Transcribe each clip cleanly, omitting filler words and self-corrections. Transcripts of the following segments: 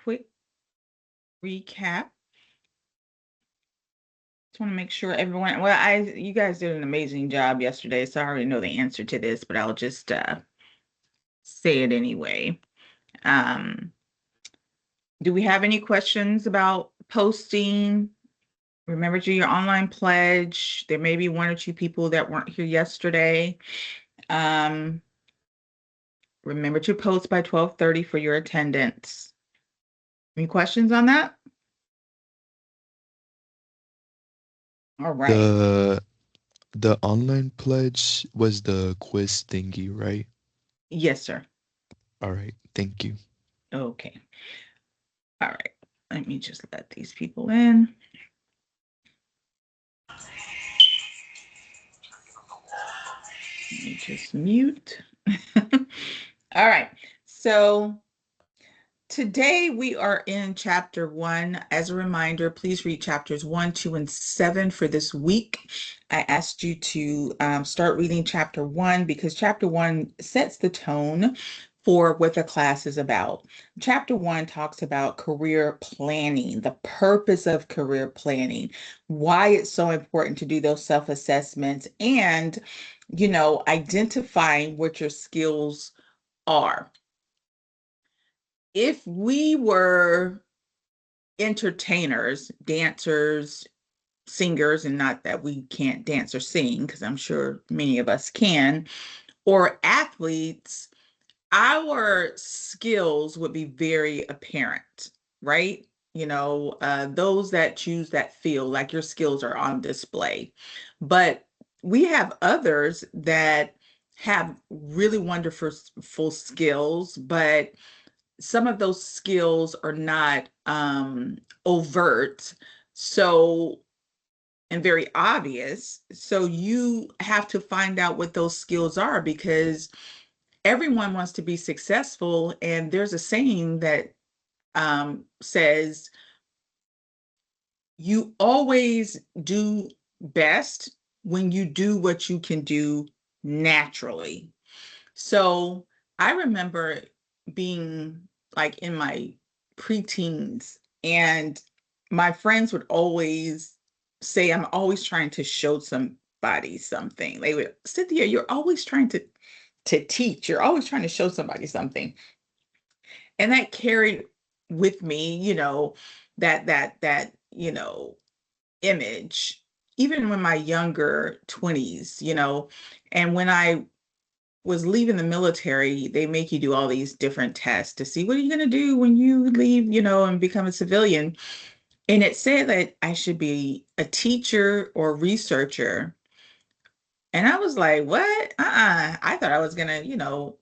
quick recap. Just want to make sure everyone, you guys did an amazing job yesterday, so I already know the answer to this, but I'll just say it anyway. Um, do we have any questions about posting? Remember to your online pledge. There may be one or two people that weren't here yesterday. Um, remember to post by 12:30 for your attendance. Any questions on that? All right. The the online pledge was the quiz thingy, right? Yes, sir. All right, thank you. Okay. All right. Let me just let these people in. Let me just mute. All right. So today we are in chapter 1. As a reminder, please read chapters 1, 2, and 7 for this week. I asked you to start reading chapter 1 because chapter 1 sets the tone for what the class is about. Chapter 1 talks about career planning, the purpose of career planning, why it's so important to do those self-assessments, and, identifying what your skills are. If we were entertainers, dancers, singers, and not that we can't dance or sing, because I'm sure many of us can, or athletes, our skills would be very apparent, right? Those that choose that field, like your skills are on display. But we have others that have really wonderful full skills, but some of those skills are not overt. So, and very obvious. So you have to find out what those skills are because everyone wants to be successful. And there's a saying that says, you always do best when you do what you can do naturally. So I remember being like in my preteens, and my friends would always say, I'm always trying to show somebody something. They would, Cynthia, you're always trying to teach. You're always trying to show somebody something. And that carried with me, that image, even when my younger 20s, and when I was leaving the military, they make you do all these different tests to see what are you going to do when you leave, and become a civilian. And it said that I should be a teacher or researcher. And I was like, what? I thought I was going to,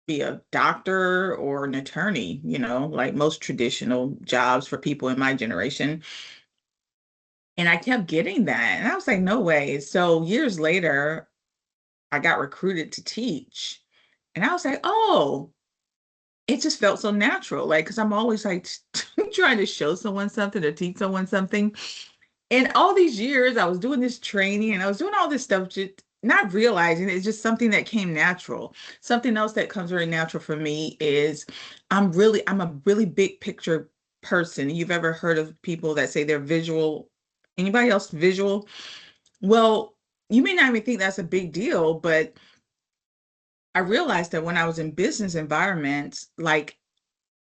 be a doctor or an attorney, like most traditional jobs for people in my generation. And I kept getting that. And I was like, no way. So years later, I got recruited to teach. And I was like, oh, it just felt so natural. Like, because I'm always like trying to show someone something or teach someone something. And all these years, I was doing this training and I was doing all this stuff, just not realizing it's just something that came natural. Something else that comes very natural for me is I'm a really big picture person. You've ever heard of people that say they're visual? Anybody else visual? Well, you may not even think that's a big deal, but I realized that when I was in business environments, like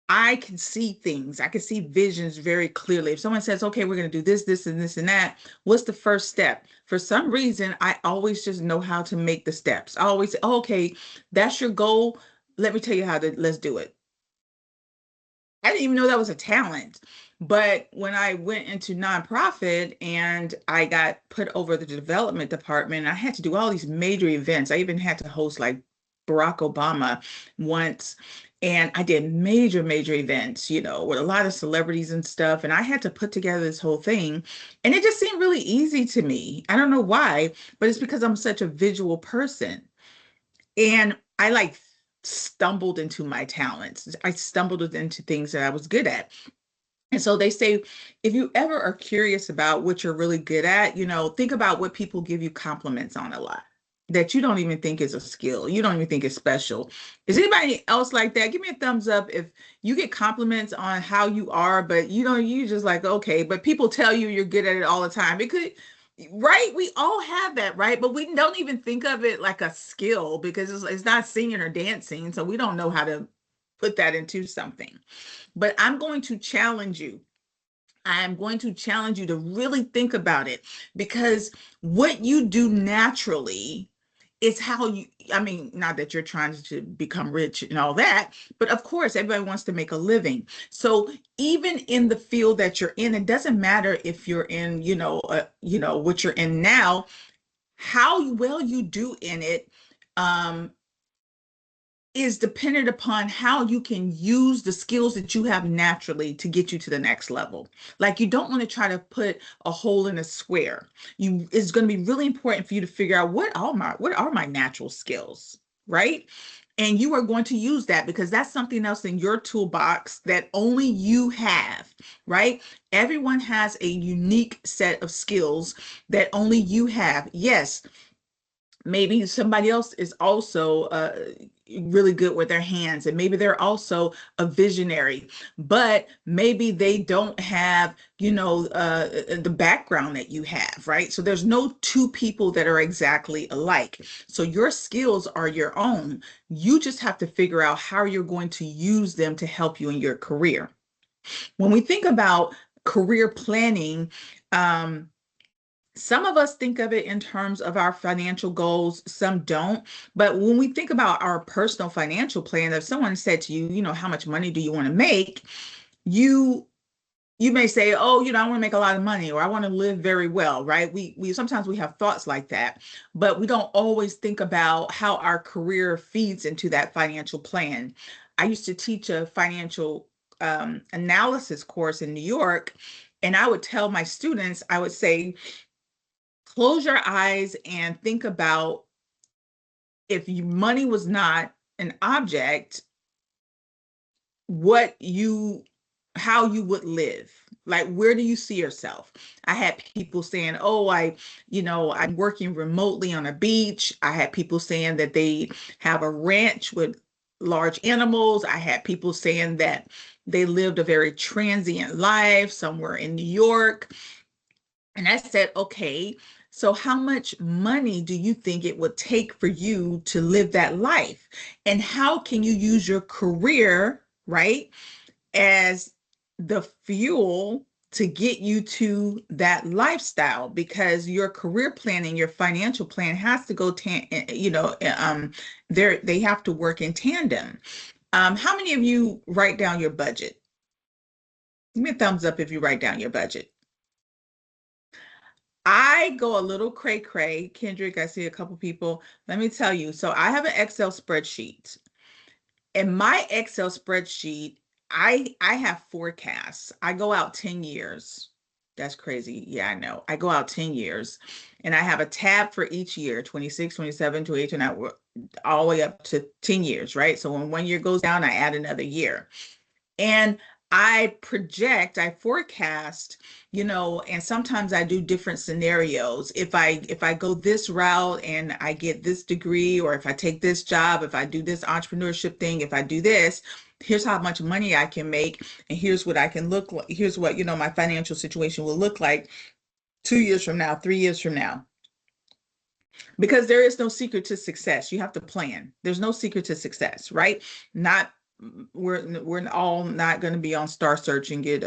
I can see things, I can see visions very clearly. If someone says, okay, we're going to do this, this, and this, and that, what's the first step? For some reason, I always just know how to make the steps. I always say, oh, okay, that's your goal. Let me tell you let's do it. I didn't even know that was a talent. But when I went into nonprofit and I got put over the development department, I had to do all these major events. I even had to host like Barack Obama once. And I did major, major events, with a lot of celebrities and stuff. And I had to put together this whole thing. And it just seemed really easy to me. I don't know why, but it's because I'm such a visual person. And I like stumbled into my talents. I stumbled into things that I was good at. And so they say, if you ever are curious about what you're really good at, think about what people give you compliments on a lot. that you don't even think is a skill. You don't even think is special. Is anybody else like that? Give me a thumbs up if you get compliments on how you are, but you just like, okay, but people tell you you're good at it all the time. It could, right? We all have that, right? But we don't even think of it like a skill because it's not singing or dancing. So we don't know how to put that into something. But I'm going to challenge you. I'm going to challenge you to really think about it because what you do naturally is how you, I mean, not that you're trying to become rich and all that, but of course, everybody wants to make a living. So even in the field that you're in, it doesn't matter if you're in, what you're in now, how well you do in it, um, is dependent upon how you can use the skills that you have naturally to get you to the next level. Like you don't want to try to put a hole in a square. It's going to be really important for you to figure out what are my natural skills, right? And you are going to use that because that's something else in your toolbox that only you have, right? Everyone has a unique set of skills that only you have. Yes, maybe somebody else is also really good with their hands and maybe they're also a visionary, but maybe they don't have the background that you have, right? So there's no two people that are exactly alike. So your skills are your own. You just have to figure out how you're going to use them to help you in your career. When we think about career planning, um, some of us think of it in terms of our financial goals, some don't. But when we think about our personal financial plan, if someone said to you, how much money do you want to make? You you may say, oh, I want to make a lot of money or I want to live very well, right? We sometimes we have thoughts like that, but we don't always think about how our career feeds into that financial plan. I used to teach a financial analysis course in New York, and I would tell my students, I would say, close your eyes and think about if money was not an object, what you how you would live. Like, where do you see yourself? I had people saying, oh, I'm working remotely on a beach. I had people saying that they have a ranch with large animals. I had people saying that they lived a very transient life somewhere in New York. And I said, okay, so how much money do you think it would take for you to live that life? And how can you use your career, right, as the fuel to get you to that lifestyle? Because your career planning, your financial plan has to go, they have to work in tandem. How many of you write down your budget? Give me a thumbs up if you write down your budget. I go a little cray cray. Kendrick, I see a couple people. Let me tell you. So I have an Excel spreadsheet. In my Excel spreadsheet, I have forecasts. I go out 10 years. That's crazy. Yeah, I know. I go out 10 years and I have a tab for each year, 26, 27, 28, 29, all the way up to 10 years, right? So when one year goes down, I add another year. And I forecast, and sometimes I do different scenarios. If I go this route and I get this degree, or if I take this job, if I do this entrepreneurship thing, if I do this, here's how much money I can make, and here's what I can look like. Here's what, my financial situation will look like 2 years from now, 3 years from now. Because there is no secret to success. You have to plan. There's no secret to success, right? Not we're all not going to be on Star Search and get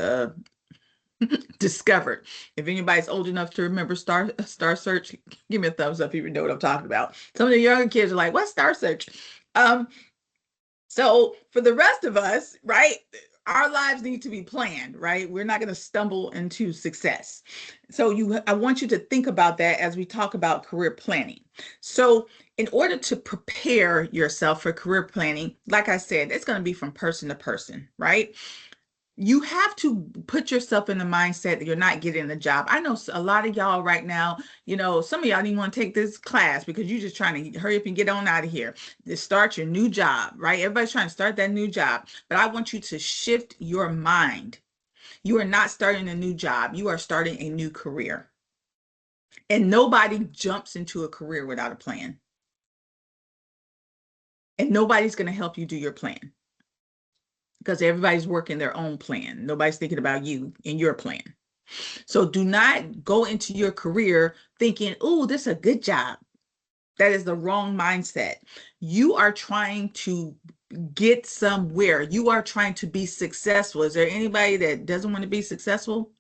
discovered. If anybody's old enough to remember Star Search, give me a thumbs up if you know what I'm talking about. Some of the younger kids are like, "What's Star Search?" Um, so for the rest of us, right, our lives need to be planned, right? We're not going to stumble into success. So I want you to think about that as we talk about career planning. So in order to prepare yourself for career planning, like I said, it's going to be from person to person, right? You have to put yourself in the mindset that you're not getting the job. I know a lot of y'all right now, some of y'all didn't want to take this class because you're just trying to hurry up and get on out of here to start your new job, right? Everybody's trying to start that new job. But I want you to shift your mind. You are not starting a new job. You are starting a new career. And nobody jumps into a career without a plan. And nobody's going to help you do your plan because everybody's working their own plan. Nobody's thinking about you and your plan. So do not go into your career thinking, oh, this is a good job. That is the wrong mindset. You are trying to get somewhere. You are trying to be successful. Is there anybody that doesn't want to be successful?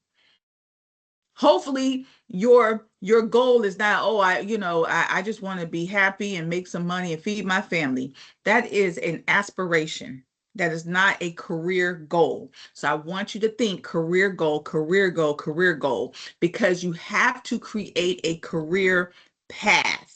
Hopefully your goal is not, oh, I just want to be happy and make some money and feed my family. That is an aspiration. That is not a career goal. So I want you to think career goal, career goal, career goal, because you have to create a career path.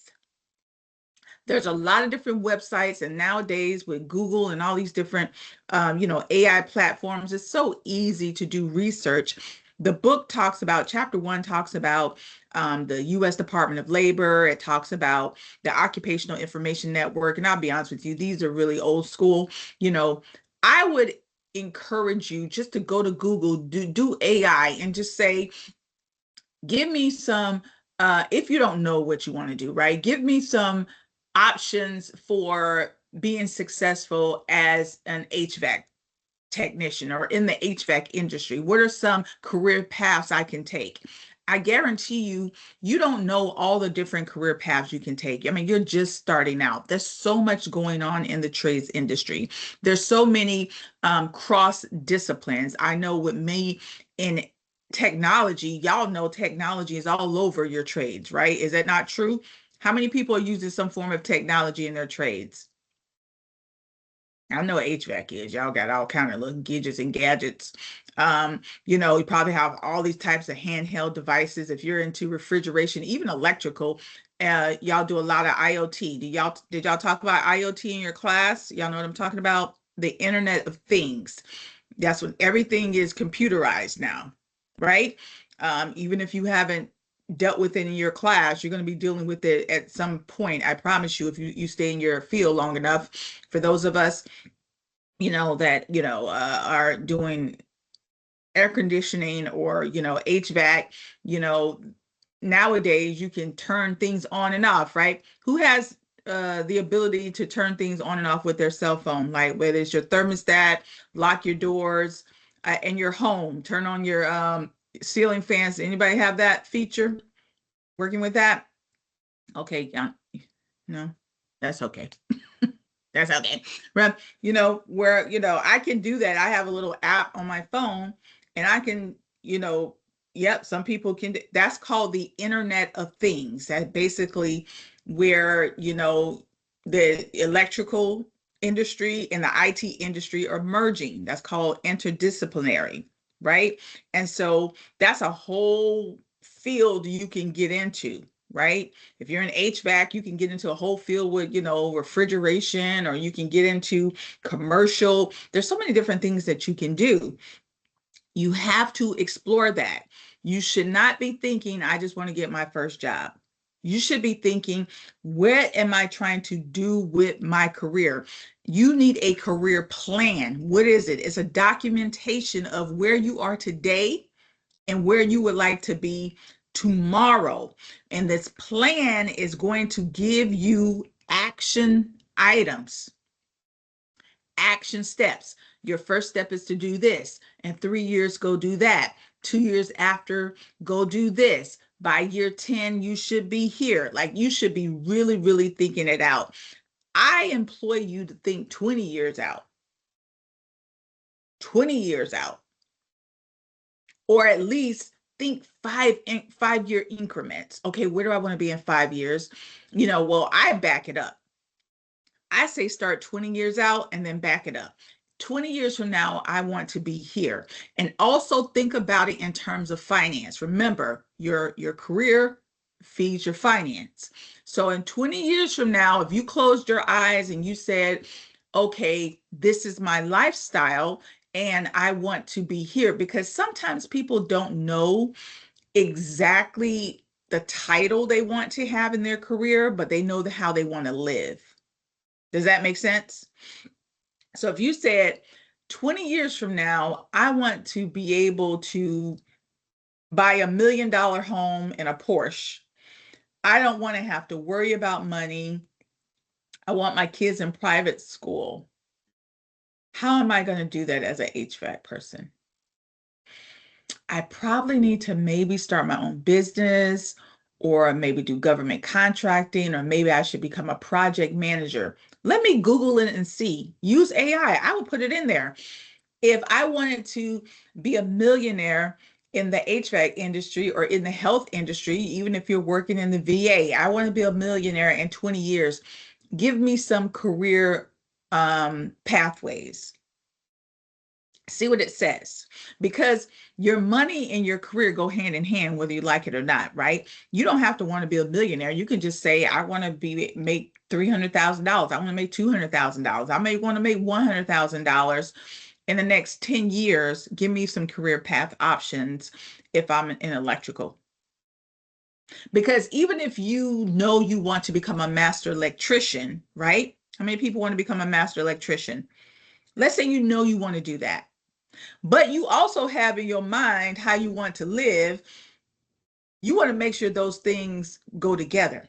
There's a lot of different websites, and nowadays with Google and all these different AI platforms, it's so easy to do research. The book talks about, chapter one talks about the US Department of Labor. It talks about the Occupational Information Network. And I'll be honest with you, these are really old school. you know I would encourage you just to go to Google, do AI, and just say, give me some, if you don't know what you want to do, right? Give me some options for being successful as an HVAC technician or in the HVAC industry. What are some career paths I can take? I guarantee you, you don't know all the different career paths you can take. I mean, you're just starting out. There's so much going on in the trades industry. There's so many cross disciplines. I know with me in technology, y'all know technology is all over your trades, right? Is that not true? How many people are using some form of technology in their trades? I know what HVAC is. Y'all got all kind of little gadgets and gadgets. You probably have all these types of handheld devices. If you're into refrigeration, even electrical, y'all do a lot of IoT. Did y'all talk about IoT in your class? Y'all know what I'm talking about? The Internet of Things. That's when everything is computerized now, right? Even if you haven't dealt with it in your class, you're going to be dealing with it at some point. I promise you, if you stay in your field long enough. For those of us that are doing air conditioning or HVAC, you know nowadays you can turn things on and off, right? Who has the ability to turn things on and off with their cell phone, like whether it's your thermostat, lock your doors, in your home, turn on your ceiling fans? Anybody have that feature, working with that? Okay, yeah. No, that's okay. That's okay. Right. Where, I can do that. I have a little app on my phone, and I can, yep, some people can. That's called the Internet of Things. That basically where, the electrical industry and the IT industry are merging. That's called interdisciplinary, right? And so that's a whole field you can get into, right? If you're in HVAC, you can get into a whole field with, refrigeration, or you can get into commercial. There's so many different things that you can do. You have to explore that. You should not be thinking, I just want to get my first job. You should be thinking, what am I trying to do with my career? You need a career plan. What is it? It's a documentation of where you are today and where you would like to be tomorrow. And this plan is going to give you action items, action steps. Your first step is to do this. In 3 years, go do that. 2 years after, go do this. By year 10, you should be here. Like, you should be really, really thinking it out. I employ you to think 20 years out, 20 years out, or at least think 5 year increments. Okay, where do I want to be in 5 years? Well, I back it up. I say start 20 years out and then back it up. 20 years from now, I want to be here. And also think about it in terms of finance. Remember, your career feeds your finance. So in 20 years from now, if you closed your eyes and you said, okay, this is my lifestyle and I want to be here, because sometimes people don't know exactly the title they want to have in their career, but they know how they want to live. Does that make sense? So if you said 20 years from now, I want to be able to buy $1 million home and a Porsche. I don't want to have to worry about money. I want my kids in private school. How am I going to do that as an HVAC person? I probably need to maybe start my own business or maybe do government contracting, or maybe I should become a project manager. Let me Google it and see. Use AI. I will put it in there. If I wanted to be a millionaire in the HVAC industry or in the health industry, even if you're working in the VA, I want to be a millionaire in 20 years. Give me some career pathways. See what it says, because your money and your career go hand in hand, whether you like it or not, right? You don't have to want to be a millionaire. You can just say, I want to be make $300,000. I want to make $200,000. I may want to make $100,000 in the next 10 years. Give me some career path options if I'm in electrical. Because even if you know you want to become a master electrician, right? How many people want to become a master electrician? Let's say you know you want to do that, but you also have in your mind how you want to live. You want to make sure those things go together.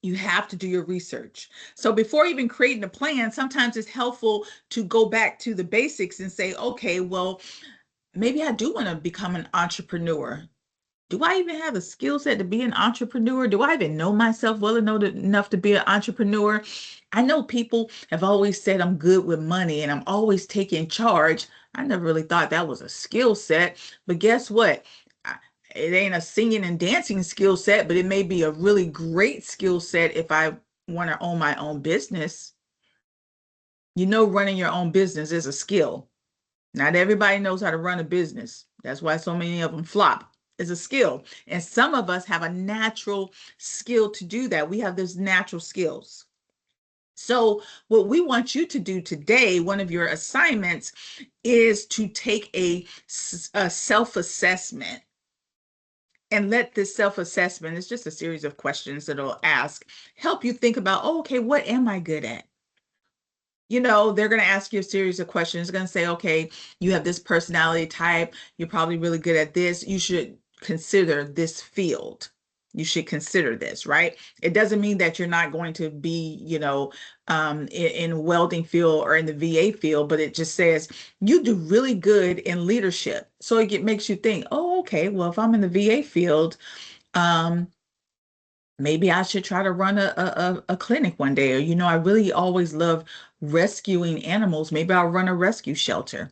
You have to do your research. So before even creating a plan, sometimes it's helpful to go back to the basics and say, okay, well, maybe I do want to become an entrepreneur. Do I even have the skill set to be an entrepreneur? Do I even know myself well enough to be an entrepreneur? I know people have always said I'm good with money and I'm always taking charge. I never really thought that was a skill set, but guess what? It ain't a singing and dancing skill set, but it may be a really great skill set if I want to own my own business. You know, running your own business is a skill. Not everybody knows how to run a business. That's why so many of them flop. It's a skill. And some of us have a natural skill to do that. We have those natural skills. So, what we want you to do today, one of your assignments, is to take a self assessment, and let this self assessment, it's just a series of questions that it'll ask, help you think about, oh, okay, what am I good at? They're going to ask you a series of questions. They're going to say, okay, you have this personality type. You're probably really good at this. You should consider this field. You should consider this, right? It doesn't mean that you're not going to be, in welding field or in the VA field, but it just says you do really good in leadership. So it makes you think, oh, okay, well, if I'm in the VA field, um, maybe I should try to run a clinic one day. Or, I really always love rescuing animals. Maybe I'll run a rescue shelter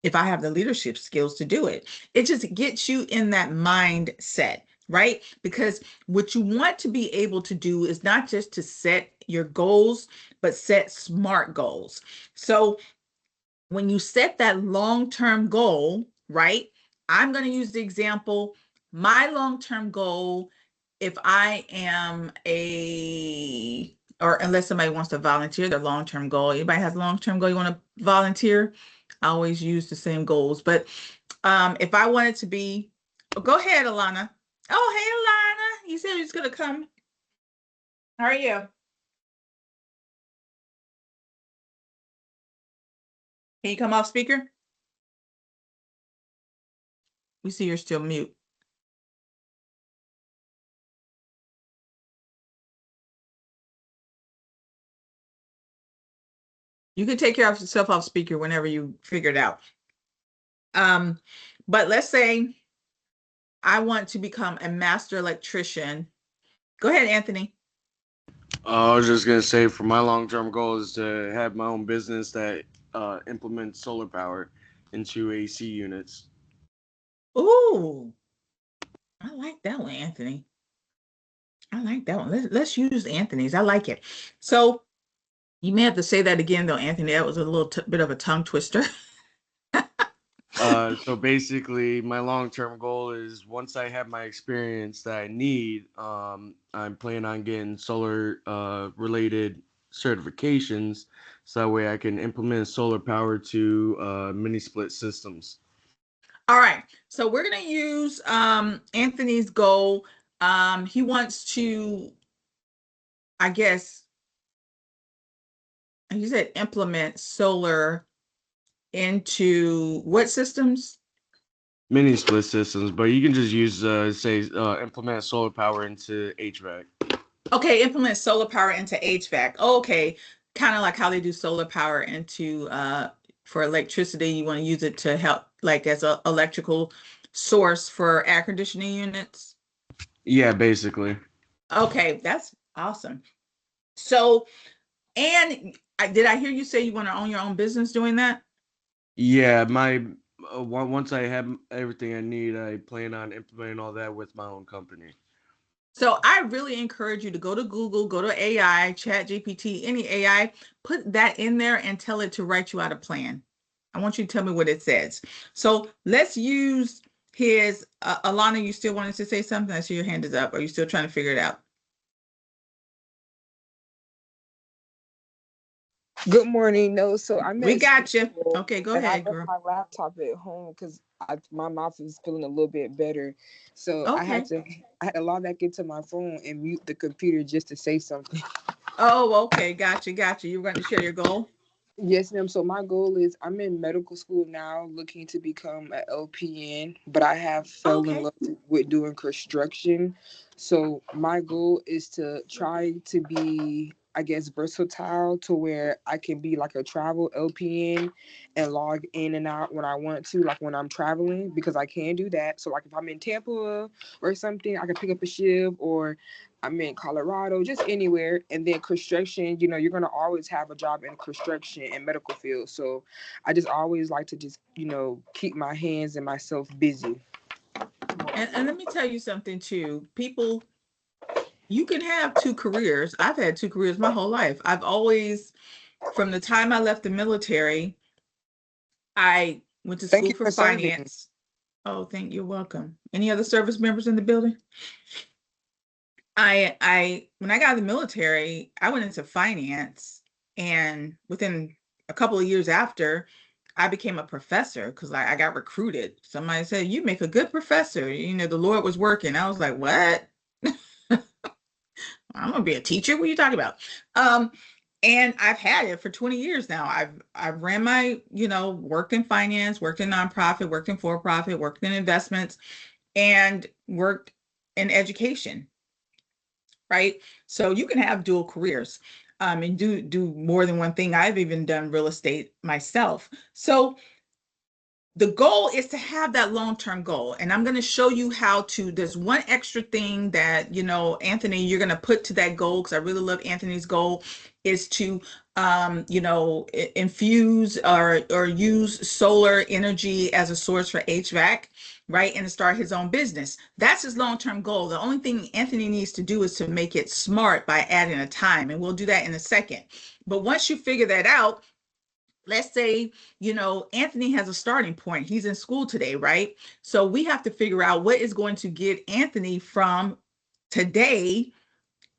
if I have the leadership skills to do it. It just gets you in that mindset, right? Because what you want to be able to do is not just to set your goals, but set smart goals. So when you set that long-term goal, right? I'm going to use the example, my long-term goal, if I am or unless somebody wants to volunteer, their long-term goal, anybody has a long-term goal, you want to volunteer? I always use the same goals, but if I wanted to be, go ahead, Alana. Oh, hey, Alana, you said you're just going to come. How are you? Can you come off speaker? We see you're still mute. You can take care of yourself off speaker whenever you figure it out. But let's say I want to become a master electrician. Go ahead, Anthony. I was just gonna say, for my long-term goal is to have my own business that implements solar power into AC units. Ooh, I like that one, Anthony. I like that one. Let's use Anthony's. I like it. So you may have to say that again, though, Anthony. That was a little bit of a tongue twister. So basically, my long-term goal is, once I have my experience that I need, I'm planning on getting solar related certifications, so that way I can implement solar power to mini split systems. All right. So we're going to use Anthony's goal. He wants to, I guess, he said implement solar into what systems? Mini split systems, but you can just use say implement solar power into HVAC. Okay, implement solar power into HVAC. Oh, okay, kind of like how they do solar power into for electricity. You want to use it to help, like as a electrical source for air conditioning units. Yeah, basically. Okay, that's awesome. So, and did I hear you say you want to own your own business doing that? Yeah, my once I have everything I need, I plan on implementing all that with my own company. So I really encourage you to go to Google, go to AI, Chat GPT, any AI, put that in there and tell it to write you out a plan. I want you to tell me what it says. So let's use his, Alana, you still wanted to say something? I see your hand is up. Are you still trying to figure it out? Good morning. No, so I'm We at got you. school Okay, go and I ahead, left girl. my laptop at home because my mouth is feeling a little bit better. So Okay. I had to log back into my phone and mute the computer just to say something. Oh, okay. Gotcha. Gotcha. You're going to share your goal? Yes, ma'am. So my goal is I'm in medical school now, looking to become an LPN, but I have fell in Okay. love with doing construction. So my goal is to try to be, I guess, versatile to where I can be like a travel LPN and log in and out when I want to, like when I'm traveling, because I can do that. So like if I'm in Tampa or something, I can pick up a shift, or I'm in Colorado, just anywhere. And then construction, you're gonna always have a job in construction and medical field. So I just always like to just, keep my hands and myself busy. And let me tell you something too. People, you can have two careers. I've had two careers my whole life. I've always, from the time I left the military, I went to Thank school you for for serving. finance. Oh, thank you. Welcome. Any other service members in the building? When I got out of the military, I went into finance, and within a couple of years after, I became a professor because I got recruited. Somebody said, "You make a good professor." The Lord was working. I was like, "What? I'm gonna be a teacher? What are you talking about?" Um, and I've had it for 20 years now. I've ran worked in finance, worked in nonprofit, worked in for profit, worked in investments, and worked in education, right? So you can have dual careers, and do more than one thing. I've even done real estate myself. So the goal is to have that long-term goal, and I'm going to show you how to. There's one extra thing that, Anthony, you're going to put to that goal, because I really love Anthony's goal, is to infuse or use solar energy as a source for HVAC, right? And to start his own business. That's his long-term goal. The only thing Anthony needs to do is to make it smart by adding a time, and we'll do that in a second. But once you figure that out, let's say, Anthony has a starting point. He's in school today, right? So we have to figure out what is going to get Anthony from today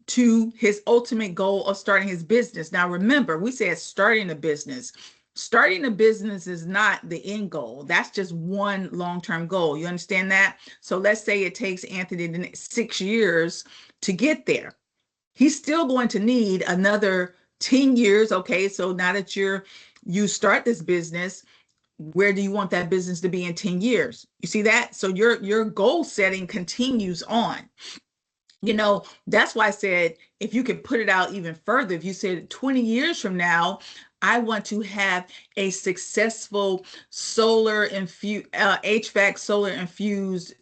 to his ultimate goal of starting his business. Now, remember, we said starting a business. Starting a business is not the end goal. That's just one long-term goal. You understand that? So let's say it takes Anthony the next 6 years to get there. He's still going to need another 10 years. Okay, so now that you start this business, where do you want that business to be in 10 years? You see that? So your goal setting continues on. That's why I said, if you could put it out even further, if you said 20 years from now, I want to have a successful HVAC solar infused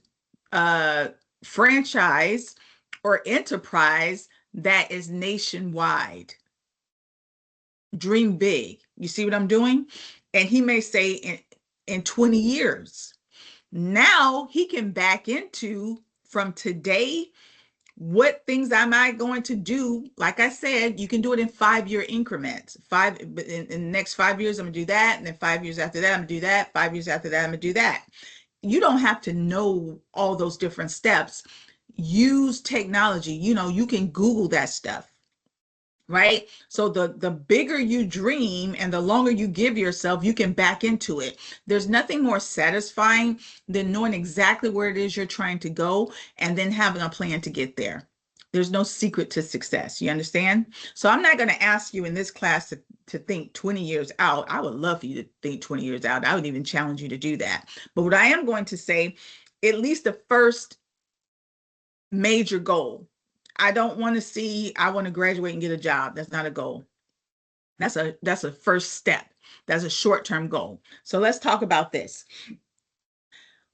uh, franchise or enterprise that is nationwide. Dream big. You see what I'm doing? And he may say in 20 years. Now he can back into, from today, what things am I going to do? Like I said, you can do it in 5-year increments. In the next 5 years, I'm gonna do that, and then 5 years after that, I'm gonna do that. 5 years after that, I'm gonna do that. You don't have to know all those different steps. Use technology. You can Google that stuff, right? So the bigger you dream and the longer you give yourself, you can back into it. There's nothing more satisfying than knowing exactly where it is you're trying to go and then having a plan to get there. There's no secret to success. You understand? So I'm not going to ask you in this class to think 20 years out. I would love for you to think 20 years out. I would even challenge you to do that. But what I am going to say, at least the first major goal, I don't want to see, I want to graduate and get a job. That's not a goal. That's a first step. That's a short-term goal. So let's talk about this.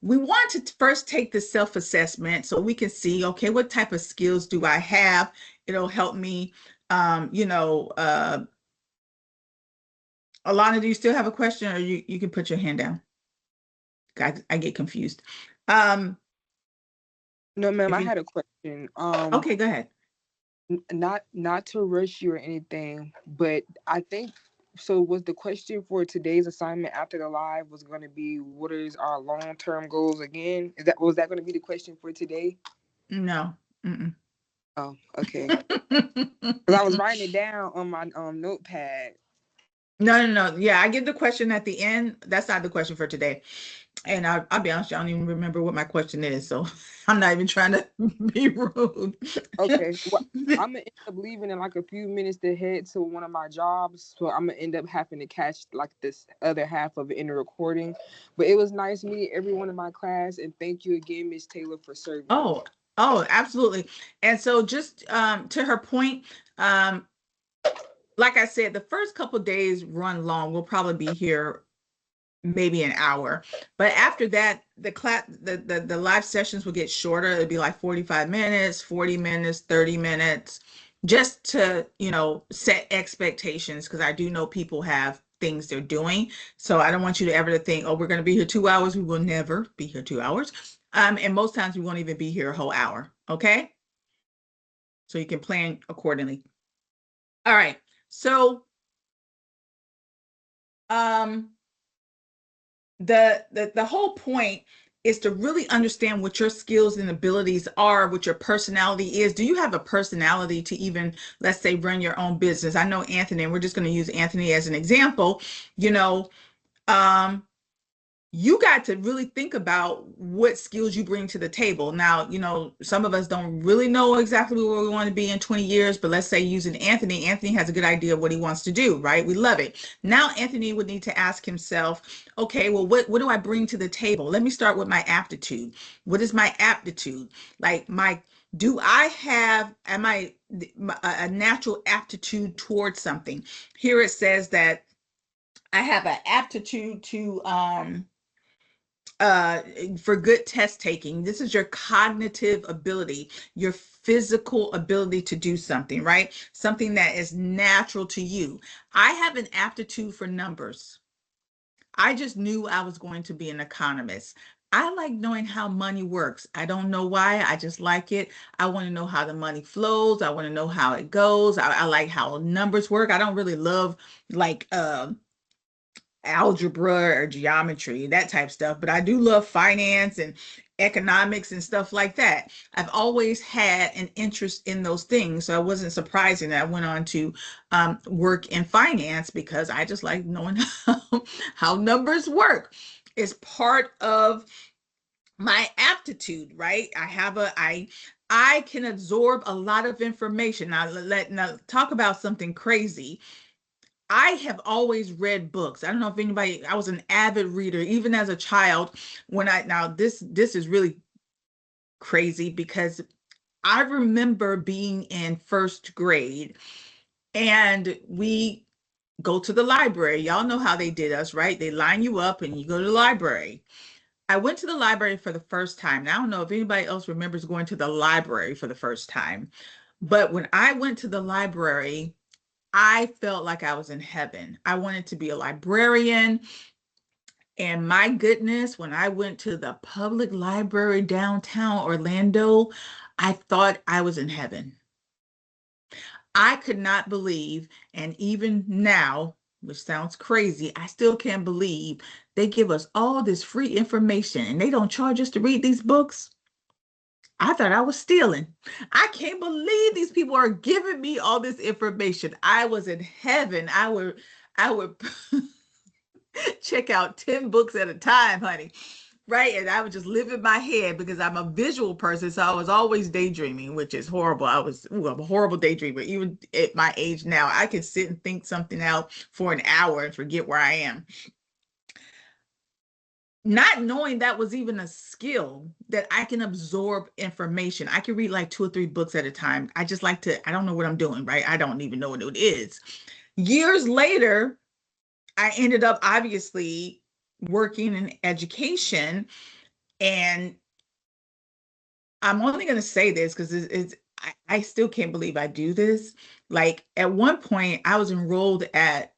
We want to first take the self-assessment so we can see, okay, what type of skills do I have? It'll help me. You know, Alana, do you still have a question, or you can put your hand down? I get confused. Um, No, ma'am, if I you had a question. Okay, go ahead. Not to rush you or anything, but I think so. Was the question for today's assignment after the live was going to be what is our long term goals again? Was that going to be the question for today? No. Mm-mm. Oh, okay. Because I was writing it down on my notepad. No, no, no. Yeah, I get the question at the end. That's not the question for today. And I'll be honest, I don't even remember what my question is. So I'm not even trying to be rude. Okay. Well, I'm gonna end up leaving in like a few minutes to head to one of my jobs, so I'm gonna end up having to catch like this other half of it in the recording. But it was nice meeting everyone in my class, and thank you again, Miss Taylor, for serving me. Oh, oh, absolutely. And so just to her point, um, like I said, the first couple days run long. We'll probably be here maybe an hour. But after that, the live sessions will get shorter. It'll be like 45 minutes, 40 minutes, 30 minutes, just to, set expectations, because I do know people have things they're doing. So I don't want you to ever to think, oh, we're going to be here 2 hours. We will never be here 2 hours. And most times we won't even be here a whole hour. Okay. So you can plan accordingly. All right. So um the whole point is to really understand what your skills and abilities are, what your personality is. Do you have a personality to even, let's say, run your own business? I know Anthony, and we're just going to use Anthony as an example. you know um you got to really think about what skills you bring to the table. Now, some of us don't really know exactly where we want to be in 20 years, but let's say using Anthony, Anthony has a good idea of what he wants to do, right? We love it. Now, Anthony would need to ask himself, okay, well, what do I bring to the table? Let me start with my aptitude. What is my aptitude? Like do I have, am I a natural aptitude towards something? Here it says that I have an aptitude to, uh, for good test taking. This is your cognitive ability, your physical ability to do something, right? Something that is natural to you. I have an aptitude for numbers. I just knew I was going to be an economist. I like knowing how money works. I don't know why. I just like it. I want to know how the money flows. I want to know how it goes. I like how numbers work. I don't really love like algebra or geometry, that type stuff, but I do love finance and economics and stuff like that. I've always had an interest in those things, so it wasn't surprising that I went on to work in finance, because I just like knowing how numbers work. It's part of my aptitude, right? I can absorb a lot of information. Now talk about something crazy. I have always read books. I don't know if anybody, I was an avid reader, even as a child. Now this is really crazy, because I remember being in first grade, and we go to the library. Y'all know how they did us, right? They line you up and you go to the library. I went to the library for the first time. Now, I don't know if anybody else remembers going to the library for the first time, but when I went to the library, I felt like I was in heaven. I wanted to be a librarian. And my goodness, when I went to the public library downtown Orlando, I thought I was in heaven. I could not believe, and even now, which sounds crazy, I still can't believe they give us all this free information and they don't charge us to read these books. I thought I was stealing. I can't believe these people are giving me all this information. I was in heaven. I would check out 10 books at a time, honey. Right. And I would just live in my head, because I'm a visual person. So I was always daydreaming, which is horrible. I'm a horrible daydreamer. Even at my age now, I can sit and think something out for an hour and forget where I am. not knowing that was even a skill that I can absorb information. I can read like 2 or 3 books at a time. I just like to, I don't know what I'm doing, right? I don't even know what it is. Years later, I ended up obviously working in education. And I'm only going to say this because I still can't believe I do this. Like at one point, I was enrolled at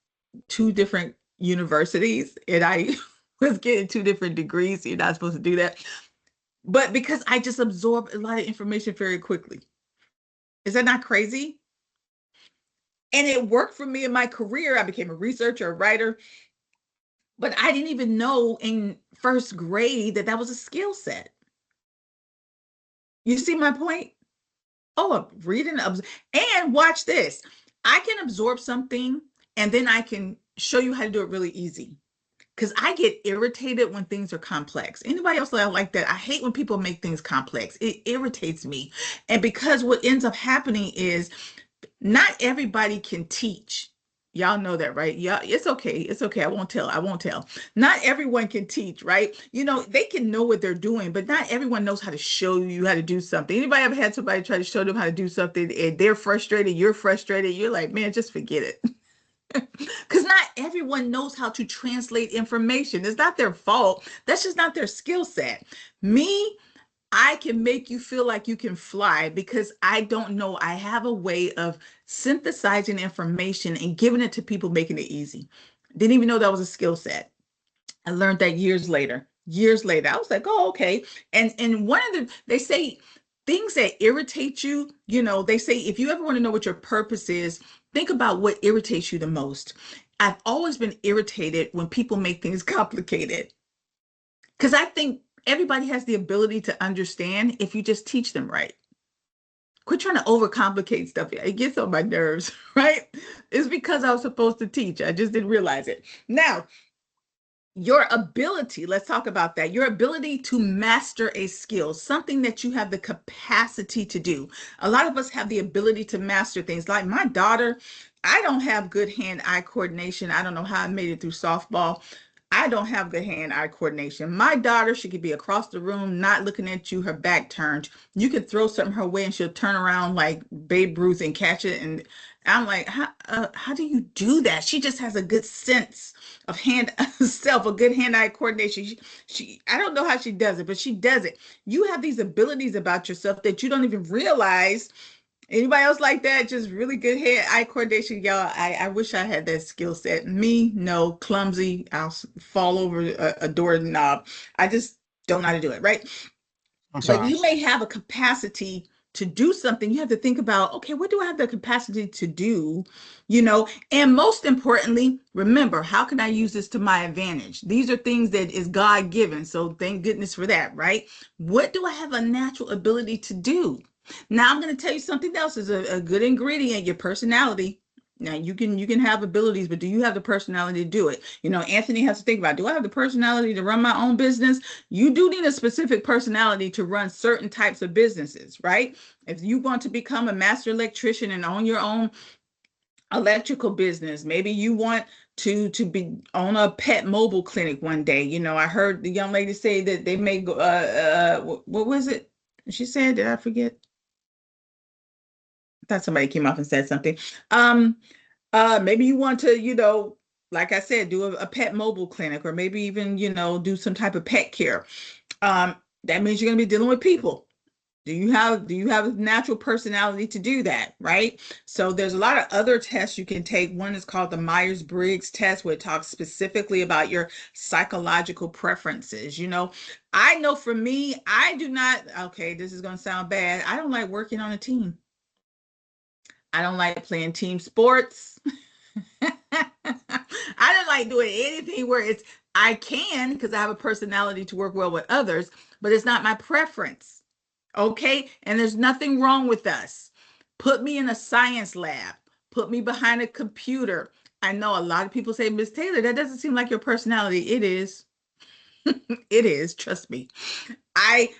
2 different universities and I was getting 2 different degrees. So you're not supposed to do that. But because I just absorb a lot of information very quickly. Is that not crazy? And it worked for me in my career. I became a researcher, a writer, but I didn't even know in first grade that that was a skill set. You see my point? Oh, reading, and watch this. I can absorb something and then I can show you how to do it really easy. Because I get irritated when things are complex. Anybody else like that? I hate when people make things complex. It irritates me. And because what ends up happening is not everybody can teach. Y'all know that, right? Yeah, it's okay. It's okay. I won't tell. I won't tell. Not everyone can teach, right? You know, they can know what they're doing, but not everyone knows how to show you how to do something. Anybody ever had somebody try to show them how to do something and they're frustrated, you're like, man, just forget it. Because not everyone knows how to translate information. It's not their fault. That's just not their skill set. Me, I can make you feel like you can fly because I don't know. I have a way of synthesizing information and giving it to people, making it easy. Didn't even know that was a skill set. I learned that years later. Years later, I was like, oh, okay. And one of the they say things that irritate you, you know, they say if you ever want to know what your purpose is, think about what irritates you the most. I've always been irritated when people make things complicated because I think everybody has the ability to understand if you just teach them right. Quit trying to overcomplicate stuff. It gets on my nerves, right? It's because I was supposed to teach. I just didn't realize it. Now, your ability, let's talk about that. Your ability to master a skill, something that you have the capacity to do. A lot of us have the ability to master things. Like my daughter, I don't have good hand-eye coordination. I don't know how I made it through softball. I don't have good hand-eye coordination. My daughter, she could be across the room, not looking at you, her back turned. You could throw something her way and she'll turn around like Babe Ruth and catch it. And I'm like, how do you do that? She just has a good sense of hand self, a good hand-eye coordination. I don't know how she does it, but she does it. You have these abilities about yourself that you don't even realize. Anybody else like that? Just really good hand-eye coordination, y'all. I wish I had that skill set. Me, no, clumsy. I'll fall over a doorknob. I just don't know how to do it, right? I'm But sorry. you may have a capacity to do something. You have to think about, okay, what do I have the capacity to do? You know, and most importantly, remember, how can I use this to my advantage? These are things that is God given. So thank goodness for that, right? What do I have a natural ability to do? Now I'm going to tell you something else is a good ingredient, your personality. Now you can have abilities, but do you have the personality to do it? You know, Anthony has to think about, do I have the personality to run my own business? You do need a specific personality to run certain types of businesses, right? If you want to become a master electrician and own your own electrical business, maybe you want to be on a pet mobile clinic one day. You know, I heard the young lady say that they may go what was it she said? Did I forget? I thought somebody came off and said something. um Maybe you want to, you know, like I said, do a pet mobile clinic, or maybe even, you know, do some type of pet care. That means you're going to be dealing with people. Do you have a natural personality to do that, right? So there's a lot of other tests you can take. One is called the Myers-Briggs test, where it talks specifically about your psychological preferences. You know, I know for me, I do not, okay, this is going to sound bad. I don't like working on a team. I don't like playing team sports. I don't like doing anything where it's, I can because I have a personality to work well with others, but it's not my preference. Okay. And there's nothing wrong with us. Put me in a science lab, put me behind a computer. I know a lot of people say, Miss Taylor, that doesn't seem like your personality. It is. It is. Trust me.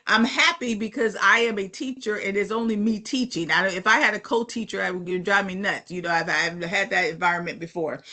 I'm happy because I am a teacher and it's only me teaching. Now, if I had a co-teacher, I would drive me nuts. You know, I've had that environment before.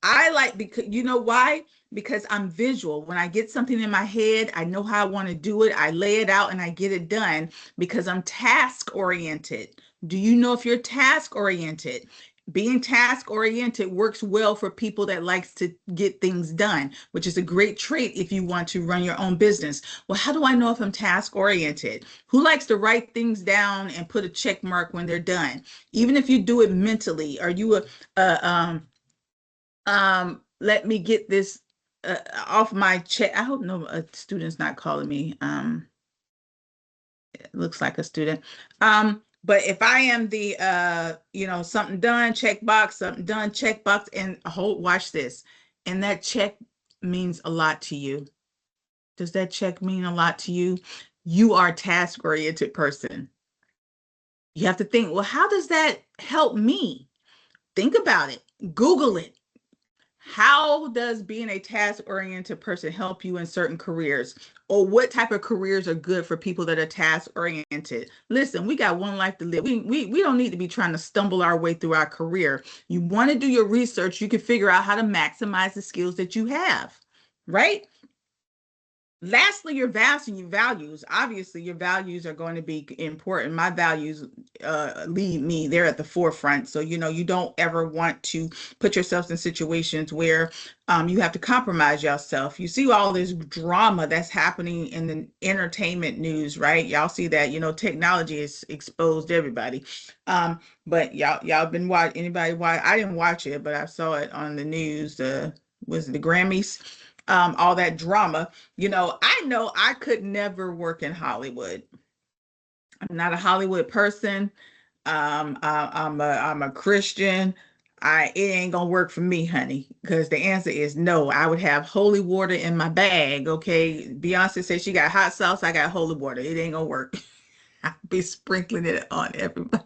I like, because you know why? Because I'm visual. When I get something in my head, I know how I want to do it. I lay it out and I get it done because I'm task oriented. Do you know if you're task oriented? Being task oriented works well for people that likes to get things done, which is a great trait if you want to run your own business. Well, how do I know if I'm task oriented? Who likes to write things down and put a check mark when they're done? Even if you do it mentally, are you let me get this off my check. I hope no a student's not calling me. It looks like a student. But if I am the something done, check box, something done, check box, and hold, watch this. And that check means a lot to you. Does that check mean a lot to you? You are a task-oriented person. You have to think, well, how does that help me? Think about it. Google it. How does being a task-oriented person help you in certain careers? Or what type of careers are good for people that are task-oriented? Listen, we got one life to live. We don't need to be trying to stumble our way through our career. You want to do your research, you can figure out how to maximize the skills that you have, right? Lastly, your values. Obviously, your values are going to be important. My values lead me. They're at the forefront. So, you don't ever want to put yourself in situations where you have to compromise yourself. You see all this drama that's happening in the entertainment news, right? Y'all see that, technology has exposed everybody. But y'all been watching, anybody watch? I didn't watch it, but I saw it on the news. Was it the Grammys? All that drama. I know I could never work in Hollywood. I'm not a Hollywood person. I'm a Christian. It ain't gonna work for me, honey, because the answer is no. I would have holy water in my bag. Okay. Beyonce said she got hot sauce, I got holy water. It ain't gonna work. I'll be sprinkling it on everybody.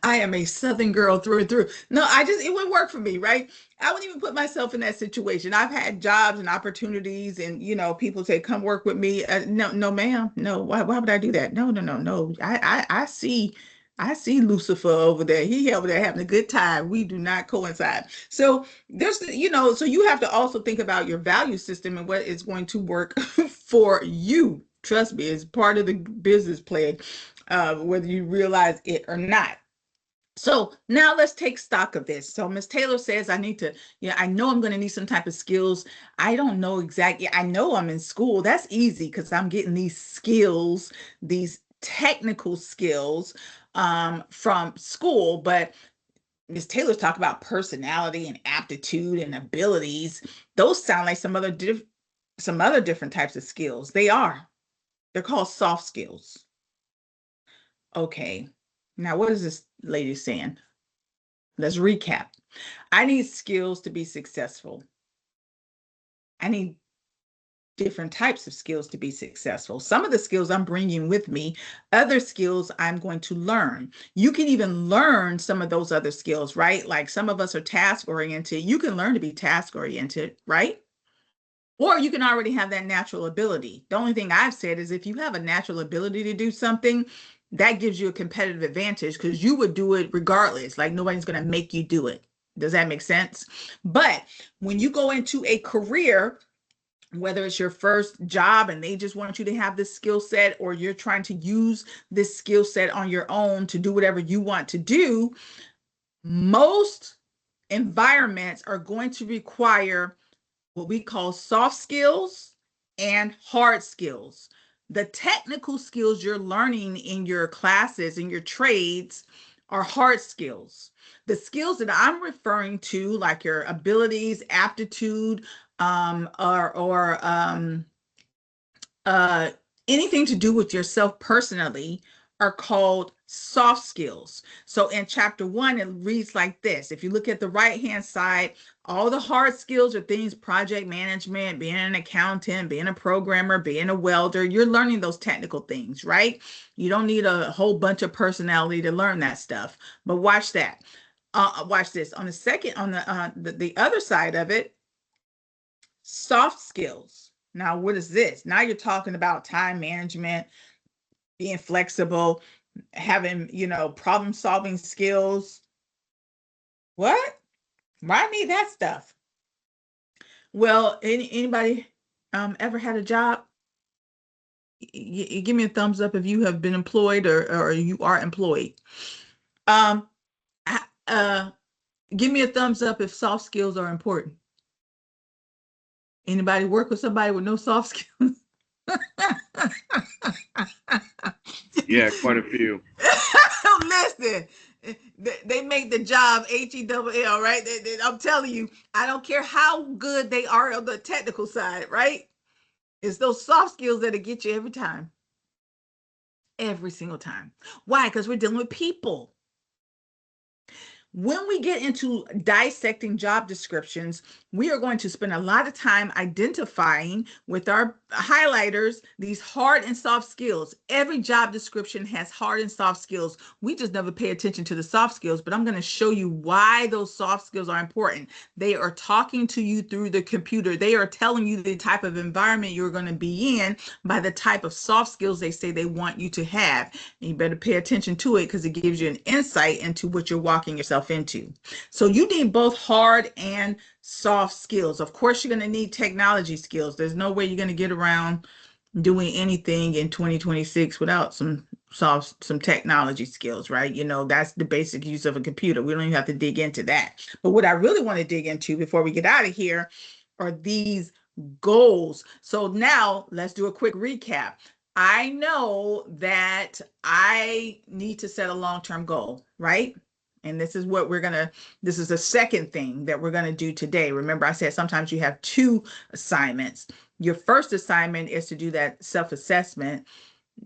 I am a Southern girl through and through. No, it wouldn't work for me, right? I wouldn't even put myself in that situation. I've had jobs and opportunities, and people say, "Come work with me." No, no, ma'am. No, why would I do that? No, no, no, no. I see Lucifer over there. He over there having a good time. We do not coincide. So so you have to also think about your value system and what is going to work for you. Trust me, it's part of the business plan, whether you realize it or not. So now let's take stock of this. So Miss Taylor says I need to, I know I'm going to need some type of skills. I don't know exactly. I know I'm in school. That's easy because I'm getting these skills, these technical skills from school. But Miss Taylor's talking about personality and aptitude and abilities. Those sound like some other different types of skills. They are. They're called soft skills. Okay. Now, what is this lady saying? Let's recap. I need skills to be successful. I need different types of skills to be successful. Some of the skills I'm bringing with me, other skills I'm going to learn. You can even learn some of those other skills, right? Like some of us are task oriented. You can learn to be task oriented, right? Or you can already have that natural ability. The only thing I've said is if you have a natural ability to do something, that gives you a competitive advantage because you would do it regardless. Like nobody's going to make you do it. Does that make sense? But when you go into a career, whether it's your first job and they just want you to have this skill set, or you're trying to use this skill set on your own to do whatever you want to do, most environments are going to require what we call soft skills and hard skills. The technical skills you're learning in your classes, in your trades, are hard skills. The skills that I'm referring to, like your abilities, aptitude, or uh, anything to do with yourself personally, are called soft skills. So in chapter 1, it reads like this. If you look at the right-hand side, all the hard skills are things: project management, being an accountant, being a programmer, being a welder. You're learning those technical things, right? You don't need a whole bunch of personality to learn that stuff. But watch that. Watch this. On the other side of it, soft skills. Now, what is this? Now you're talking about time management, being flexible, having, problem solving skills, What? Why need that stuff? Well, anybody ever had a job? Give me a thumbs up if you have been employed or you are employed. Um, uh, give me a thumbs up if soft skills are important. Anybody work with somebody with no soft skills? Yeah, quite a few. Listen, they make the job HELL, right? I'm telling you, I don't care how good they are on the technical side, right? It's those soft skills that'll get you every time, every single time. Why? Because we're dealing with people. When we get into dissecting job descriptions, we are going to spend a lot of time identifying with our highlighters these hard and soft skills. Every job description has hard and soft skills. We just never pay attention to the soft skills, but I'm going to show you why those soft skills are important. They are talking to you through the computer. They are telling you the type of environment you're going to be in by the type of soft skills they say they want you to have. And you better pay attention to it because it gives you an insight into what you're walking yourself into. So you need both hard and soft skills. Of course, you're going to need technology skills. There's no way you're going to get around doing anything in 2026 without some technology skills, right? You know, that's the basic use of a computer. We don't even have to dig into that. But what I really want to dig into before we get out of here are these goals. So now let's do a quick recap. I know that I need to set a long-term goal, right? And this is this is the second thing that we're going to do today. Remember, I said sometimes you have two assignments. Your first assignment is to do that self-assessment.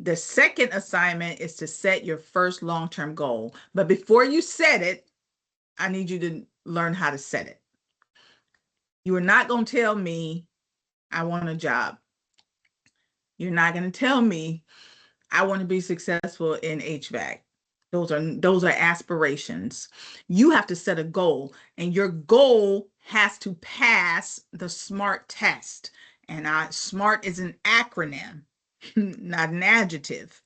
The second assignment is to set your first long-term goal. But before you set it, I need you to learn how to set it. You are not going to tell me, I want a job. You're not going to tell me, I want to be successful in HVAC. Those are aspirations. You have to set a goal, and your goal has to pass the SMART test. And SMART is an acronym, not an adjective.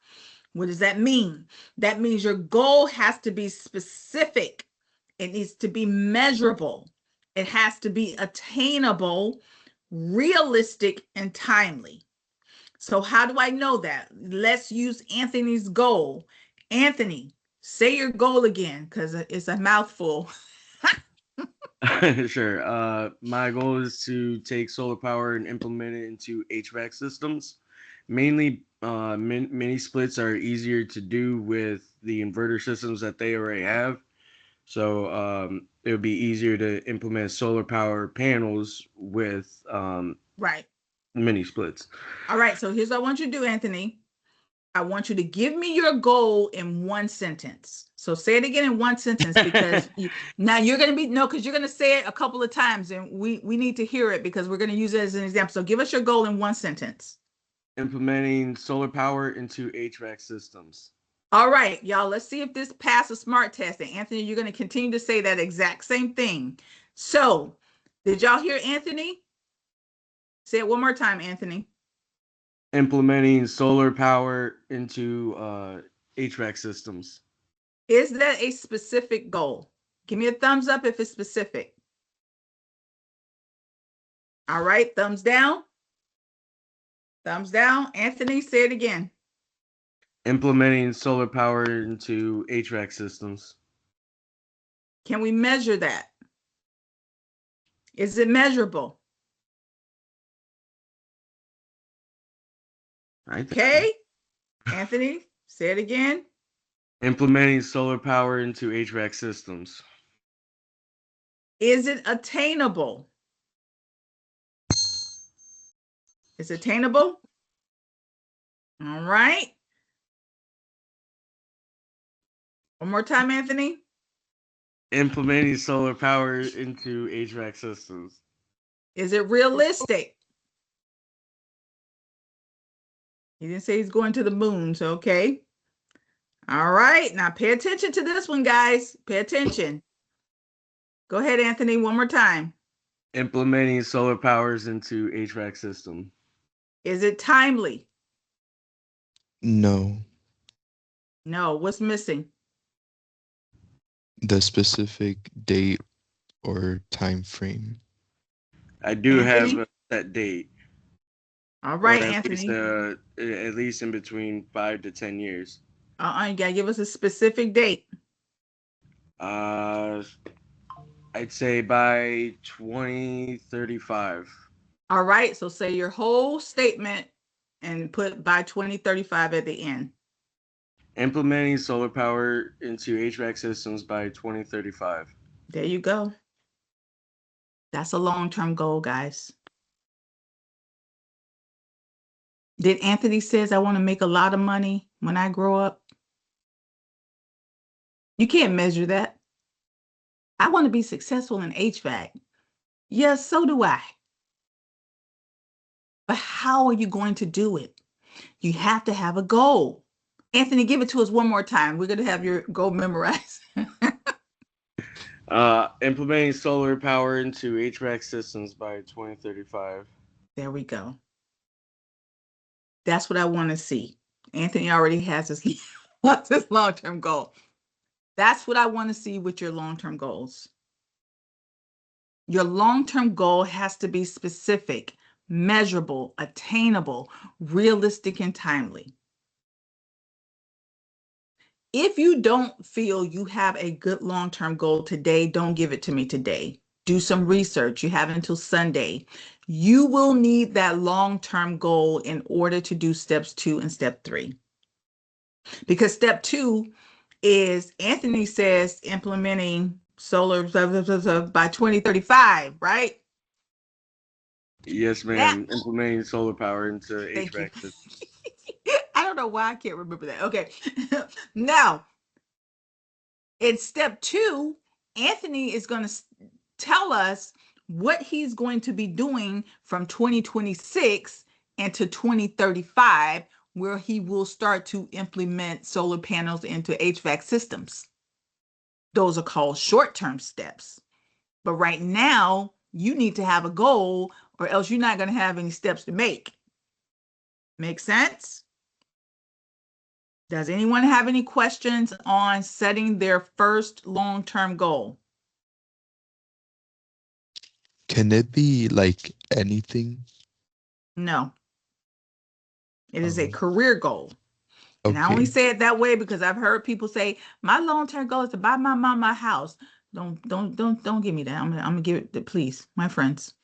What does that mean? That means your goal has to be specific. It needs to be measurable. It has to be attainable, realistic, and timely. So how do I know that? Let's use Anthony's goal. Anthony, say your goal again because it's a mouthful. Sure. My goal is to take solar power and implement it into HVAC systems. Mainly, mini splits are easier to do with the inverter systems that they already have. So it would be easier to implement solar power panels with Right. mini splits. All right. So here's what I want you to do, Anthony. I want you to give me your goal in one sentence. So say it again in one sentence because now you're going to be, no, because you're going to say it a couple of times and we need to hear it because we're going to use it as an example. So give us your goal in one sentence. Implementing solar power into HVAC systems. All right, y'all, let's see if this passes SMART test. And Anthony, you're going to continue to say that exact same thing. So did y'all hear Anthony? Say it one more time, Anthony. Implementing solar power into HVAC systems. Is that a specific goal? Give me a thumbs up if it's specific. All right, thumbs down. Thumbs down. Anthony, say it again. Implementing solar power into HVAC systems. Can we measure that? Is it measurable? Okay. Anthony, say it again. Implementing solar power into HVAC systems. Is it attainable? Is it attainable? All right. One more time, Anthony. Implementing solar power into HVAC systems. Is it realistic? He didn't say he's going to the moon, so okay. All right, now pay attention to this one, guys. Pay attention. Go ahead, Anthony, one more time. Implementing solar powers into HVAC system. Is it timely? No. No. What's missing? The specific date or time frame. I do have Anthony? a set date, All or right, Anthony. at least in between 5 to 10 years. You gotta give us a specific date. Uh, I'd say by 2035. All right, so say your whole statement and put by 2035 at the end. Implementing solar power into HVAC systems by 2035. There you go. That's a long-term goal, guys. Did Anthony says I want to make a lot of money when I grow up? You can't measure that. I want to be successful in HVAC. Yes, so do I. But how are you going to do it? You have to have a goal. Anthony, give it to us one more time. We're going to have your goal memorized. Implementing solar power into HVAC systems by 2035. There we go. That's what I want to see. Anthony already has his, what's his long-term goal. That's what I want to see with your long-term goals. Your long-term goal has to be specific, measurable, attainable, realistic, and timely. If you don't feel you have a good long-term goal today, don't give it to me today. Do some research. You have until Sunday. You will need that long-term goal in order to do steps 2 and step 3. Because step 2 is, Anthony says, implementing solar by 2035, right? Yes, That, ma'am. Implementing solar power into thank you. HVAC systems. I don't know why I can't remember that. Okay. Now, in step 2, Anthony is going to tell us what he's going to be doing from 2026 and to 2035, where he will start to implement solar panels into HVAC systems. Those are called short-term steps. But right now, you need to have a goal, or else you're not going to have any steps to make. Make sense? Does anyone have any questions on setting their first long-term goal? Can it be like anything? No, it is a Oh, career goal. And I only okay. say it that way because I've heard people say, my long-term goal is to buy my mom my house. Don't give me that. I'm gonna give it to, please, my friends.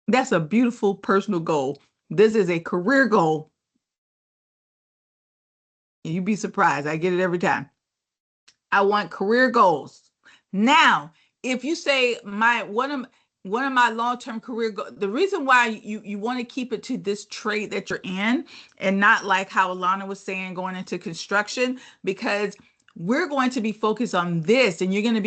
That's a beautiful personal goal. This is a career goal. And you'd be surprised. I get it every time. I want career goals. Now, if you say one of my long-term career goals, the reason why you want to keep it to this trade that you're in and not like how Alana was saying going into construction, because we're going to be focused on this, and we're going to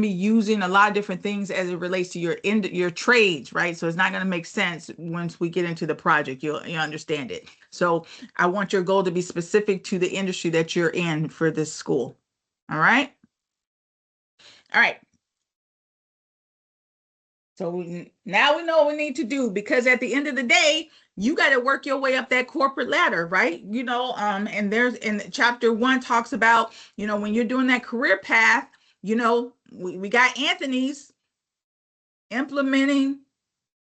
be using a lot of different things as it relates to your trades, right? So it's not going to make sense once we get into the project. You'll understand it. So I want your goal to be specific to the industry that you're in for this school. All right. All right. So now we know what we need to do, because at the end of the day, you got to work your way up that corporate ladder, right? And there's in chapter 1 talks about, when you're doing that career path, we got Anthony's implementing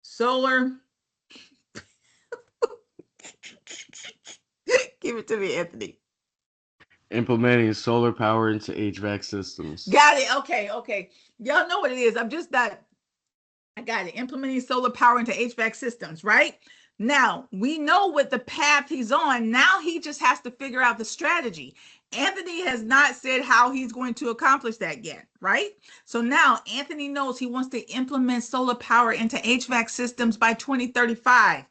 solar. Give it to me, Anthony. Implementing solar power into HVAC systems. Got it. Okay. Y'all know what it is. I got it. Implementing solar power into HVAC systems, right? Now, we know what the path he's on. Now he just has to figure out the strategy. Anthony has not said how he's going to accomplish that yet, right? So now Anthony knows he wants to implement solar power into HVAC systems by 2035.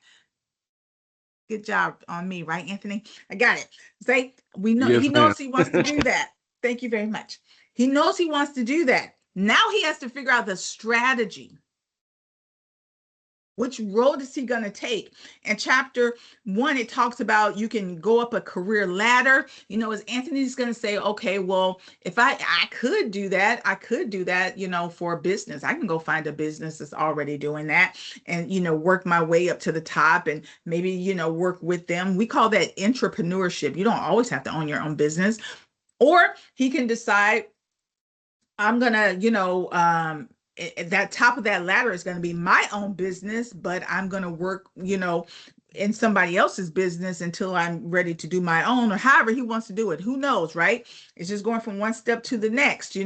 Good job on me, right, Anthony? I got it. Say, we know Yes, he ma'am. knows he wants to do that. Thank you very much. He knows he wants to do that. Now he has to figure out the strategy. Which road is he going to take? In chapter 1, it talks about you can go up a career ladder. As Anthony's going to say, okay, well, if I could do that, for a business. I can go find a business that's already doing that and, work my way up to the top and maybe, work with them. We call that entrepreneurship. You don't always have to own your own business. Or he can decide, I'm gonna, that top of that ladder is gonna be my own business, but I'm gonna work, in somebody else's business until I'm ready to do my own, or however he wants to do it. Who knows, right? It's just going from one step to the next.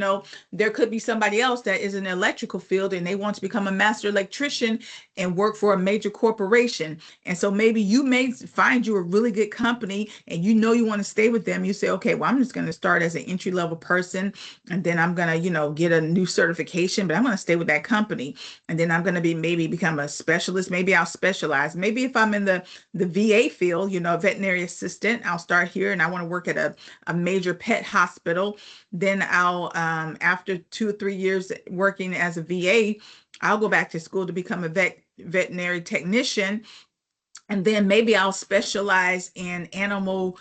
There could be somebody else that is in the electrical field and they want to become a master electrician and work for a major corporation. And so maybe you may find you a really good company and you want to stay with them. You say, okay, well, I'm just going to start as an entry level person, and then I'm going to, get a new certification, but I'm going to stay with that company. And then I'm going to maybe become a specialist. Maybe I'll specialize. Maybe if I'm in the VA field, veterinary assistant, I'll start here and I want to work at a major pet hospital. Then I'll, after 2 or 3 years working as a VA, I'll go back to school to become a veterinary technician. And then maybe I'll specialize in animal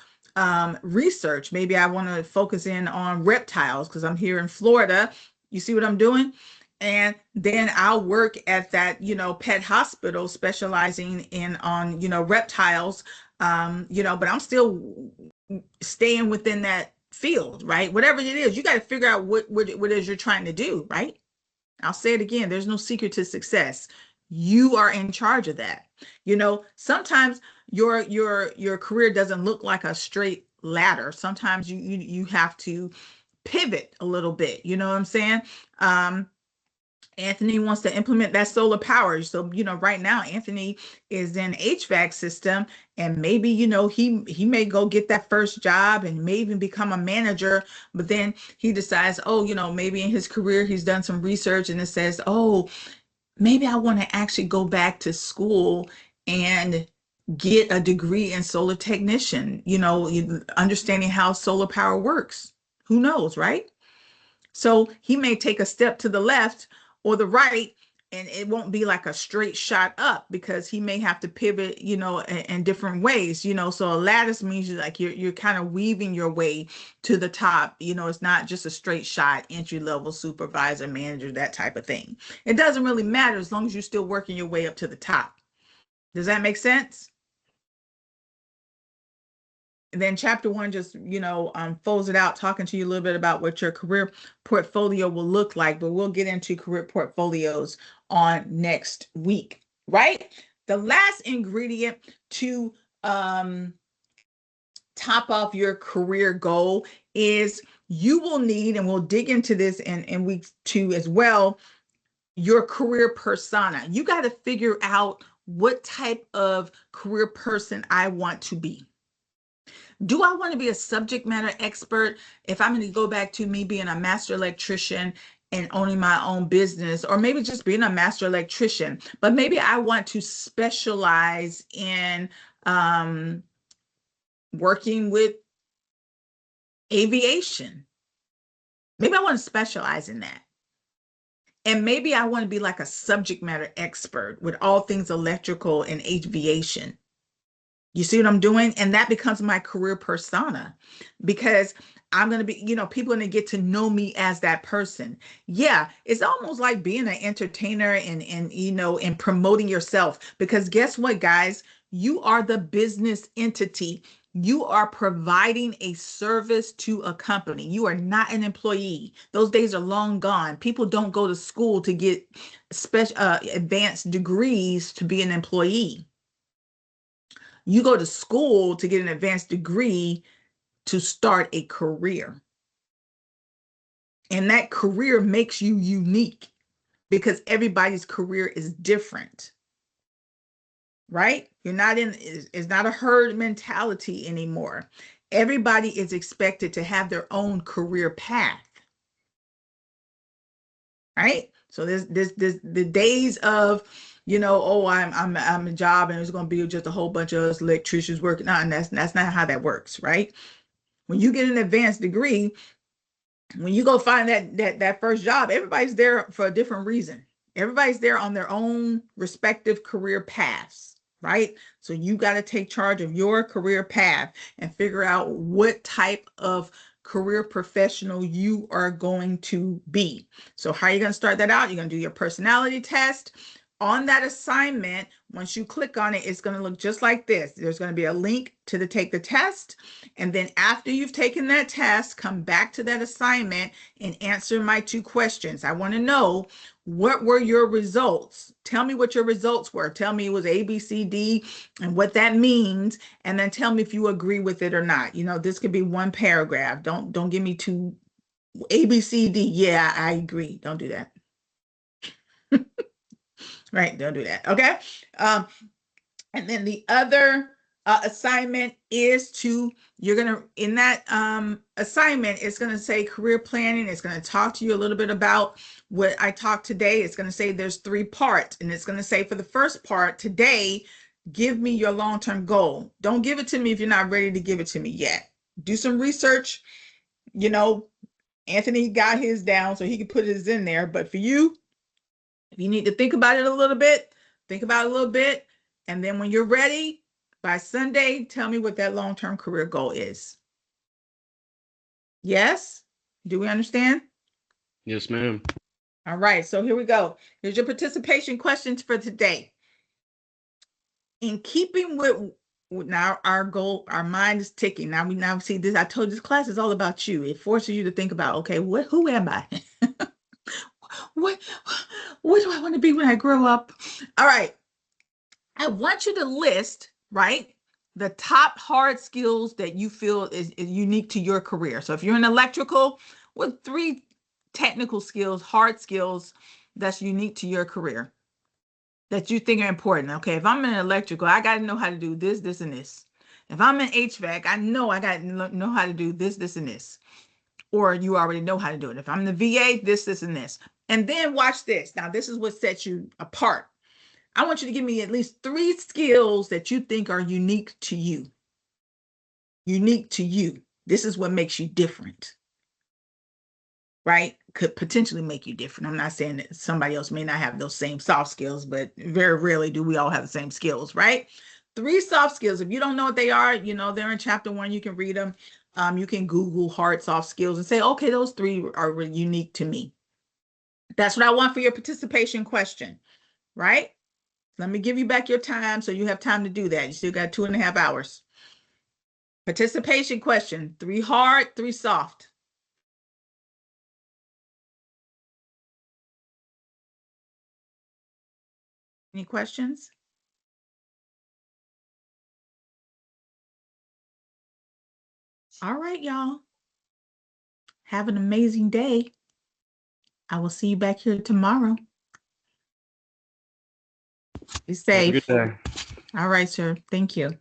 research. Maybe I want to focus in on reptiles because I'm here in Florida. You see what I'm doing? And then I'll work at that, pet hospital specializing in on, reptiles, but I'm still staying within that field, right? Whatever it is, you got to figure out what it is you're trying to do, right? I'll say it again, there's no secret to success. You are in charge of that. Sometimes your career doesn't look like a straight ladder. Sometimes you have to pivot a little bit. You know what I'm saying? Anthony wants to implement that solar power. So, right now Anthony is in HVAC system, and maybe, he may go get that first job and may even become a manager, but then he decides, oh, maybe in his career he's done some research and it says, oh, maybe I want to actually go back to school and get a degree in solar technician, understanding how solar power works. Who knows, right? So he may take a step to the left or the right, and it won't be like a straight shot up because he may have to pivot, in different ways, So a lattice means you're kind of weaving your way to the top. It's not just a straight shot, entry level, supervisor, manager, that type of thing. It doesn't really matter as long as you're still working your way up to the top. Does that make sense? And then chapter 1 just, folds it out, talking to you a little bit about what your career portfolio will look like, but we'll get into career portfolios on next week, right? The last ingredient to top off your career goal is you will need, and we'll dig into this in week 2 as well, your career persona. You got to figure out what type of career person I want to be. Do I want to be a subject matter expert? If I'm going to go back to me being a master electrician and owning my own business, or maybe just being a master electrician, but maybe I want to specialize in working with aviation. Maybe I want to specialize in that. And maybe I want to be like a subject matter expert with all things electrical and aviation. You see what I'm doing? And that becomes my career persona because I'm going to be, people are going to get to know me as that person. Yeah, it's almost like being an entertainer and promoting yourself, because guess what, guys? You are the business entity. You are providing a service to a company. You are not an employee. Those days are long gone. People don't go to school to get advanced degrees to be an employee. You go to school to get an advanced degree to start a career. And that career makes you unique because everybody's career is different. Right? It's not a herd mentality anymore. Everybody is expected to have their own career path. Right? So there's the days of, oh, I'm a job and it's going to be just a whole bunch of us electricians working on. And that's not how that works, right? When you get an advanced degree, when you go find that first job, everybody's there for a different reason. Everybody's there on their own respective career paths, right? So you got to take charge of your career path and figure out what type of career professional you are going to be. So how are you going to start that out? You're going to do your personality test. On that assignment, once you click on it, it's going to look just like this. There's going to be a link to take the test. And then after you've taken that test, come back to that assignment and answer my 2 questions. I want to know, what were your results? Tell me what your results were. Tell me it was A, B, C, D, and what that means. And then tell me if you agree with it or not. You know, this could be 1 paragraph. Don't give me 2 A, B, C, D. Yeah, I agree. Don't do that. Right, don't do that. Okay. And then the other assignment is you're gonna, in that assignment, it's gonna say career planning. It's gonna talk to you a little bit about what I talked today. It's gonna say there's 3 parts, and it's gonna say for the first part today, give me your long-term goal. Don't give it to me if you're not ready to give it to me yet. Do some research. You know, Anthony got his down so he could put his in there, but for you, if you need to think about it a little bit, think about it a little bit. And then when you're ready, by Sunday, tell me what that long-term career goal is. Yes? Do we understand? Yes, ma'am. All right, so here we go. Here's your participation questions for today. In keeping with now our goal, our mind is ticking. Now see this. I told you this class is all about you. It forces you to think about, okay, who am I? what do I want to be when I grow up? All right. I want you to list, right, the top hard skills that you feel is unique to your career. So if you're in electrical, what 3 technical skills, hard skills that's unique to your career that you think are important? Okay, if I'm in electrical, I got to know how to do this, this, and this. If I'm in HVAC, I know I got to know how to do this, this, and this. Or you already know how to do it. If I'm in the VA, this, this, and this. And then watch this. Now, this is what sets you apart. I want you to give me at least 3 skills that you think are unique to you. Unique to you. This is what makes you different, right? Could potentially make you different. I'm not saying that somebody else may not have those same soft skills, but very rarely do we all have the same skills, right? 3 soft skills. If you don't know what they are, you know, they're in chapter 1. You can read them. You can Google hard soft skills and say, okay, those 3 are really unique to me. That's what I want for your participation question, right? Let me give you back your time so you have time to do that. You still got 2.5 hours. Participation question, 3 hard, 3 soft. Any questions? All right, y'all. Have an amazing day. I will see you back here tomorrow. Be Have a good safe. day. All right, sir. Thank you.